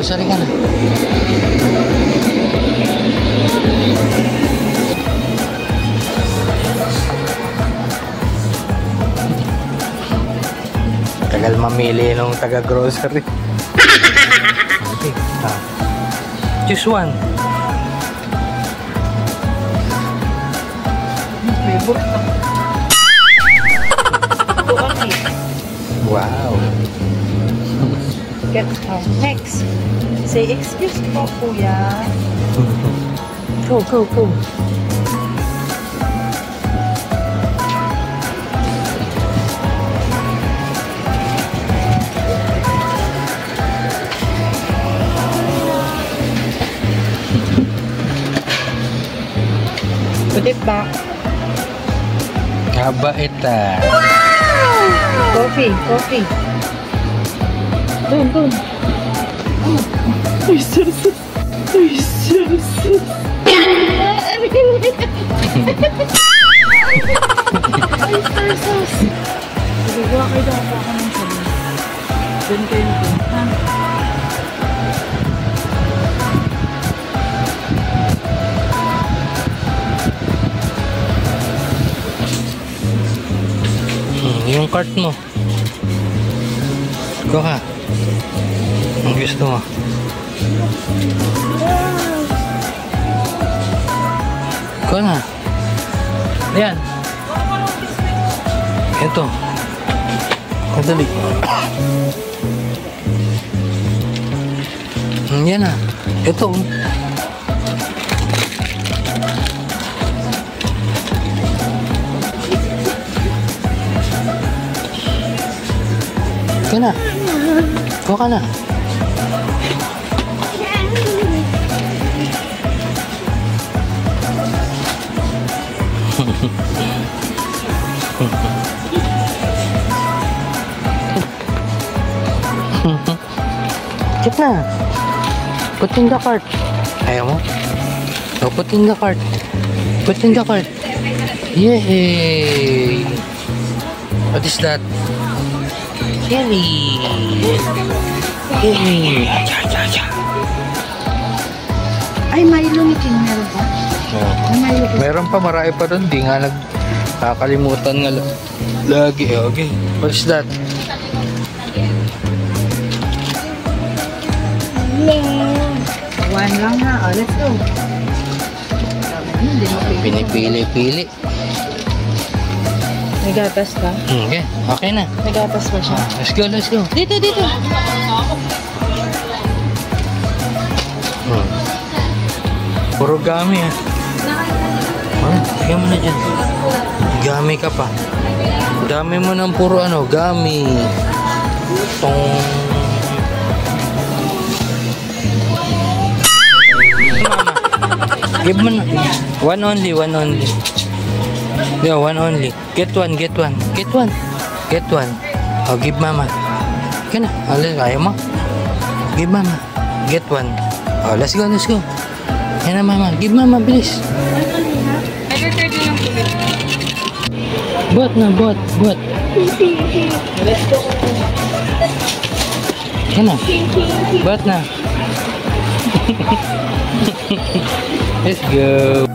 Grocery ka na. Tagal mamili nung taga-grocery. Okay. Choose one. Wow. Get next. Say excuse po, kuya. Go, go, go. Put it back. Kabait ah. Coffee, coffee. Doon, doon. Ay, sus. Ay, sus. Ay, sus. Nagagawa kayo daw ako ng sabi. Doon kayo doon, ha? Yung cart mo. Go ka. Ang gusto mo. Go na. Ayan. Ito. Kadali. Yan na. Ito. Go na. Go ka na. Get na. Put in the cart. Ayaw mo? So, put in the cart. Put in the cart. Yay! What is that? Jelly! Yay! Ay, Milo ni King, meron pa? Ay, Milo. Meron pa, marami pa doon. Di nga nakakalimutan nga lagi. Okay. What's that? One lang na. Oh, let's go. Pinipili-pili. May gatas ka? Okay. Okay na. May gatas pa siya. Let's go, let's go. Dito, dito. Puro gami ah. Tingnan mo na dyan. Gami ka pa. Dami mo ng puro ano, gami. Tong. Give mo na. One only, one only. Yeah, one only. Get one, get one. Get one. Get one. Oh, give mama. Kaya na. Alis, kaya mo? Give mama. Get one. Oh, let's go, let's go. Yan na mama. Give mama, bilis. Buat na, buat, buat. Let's go. Yan na. Buat na. Let's go.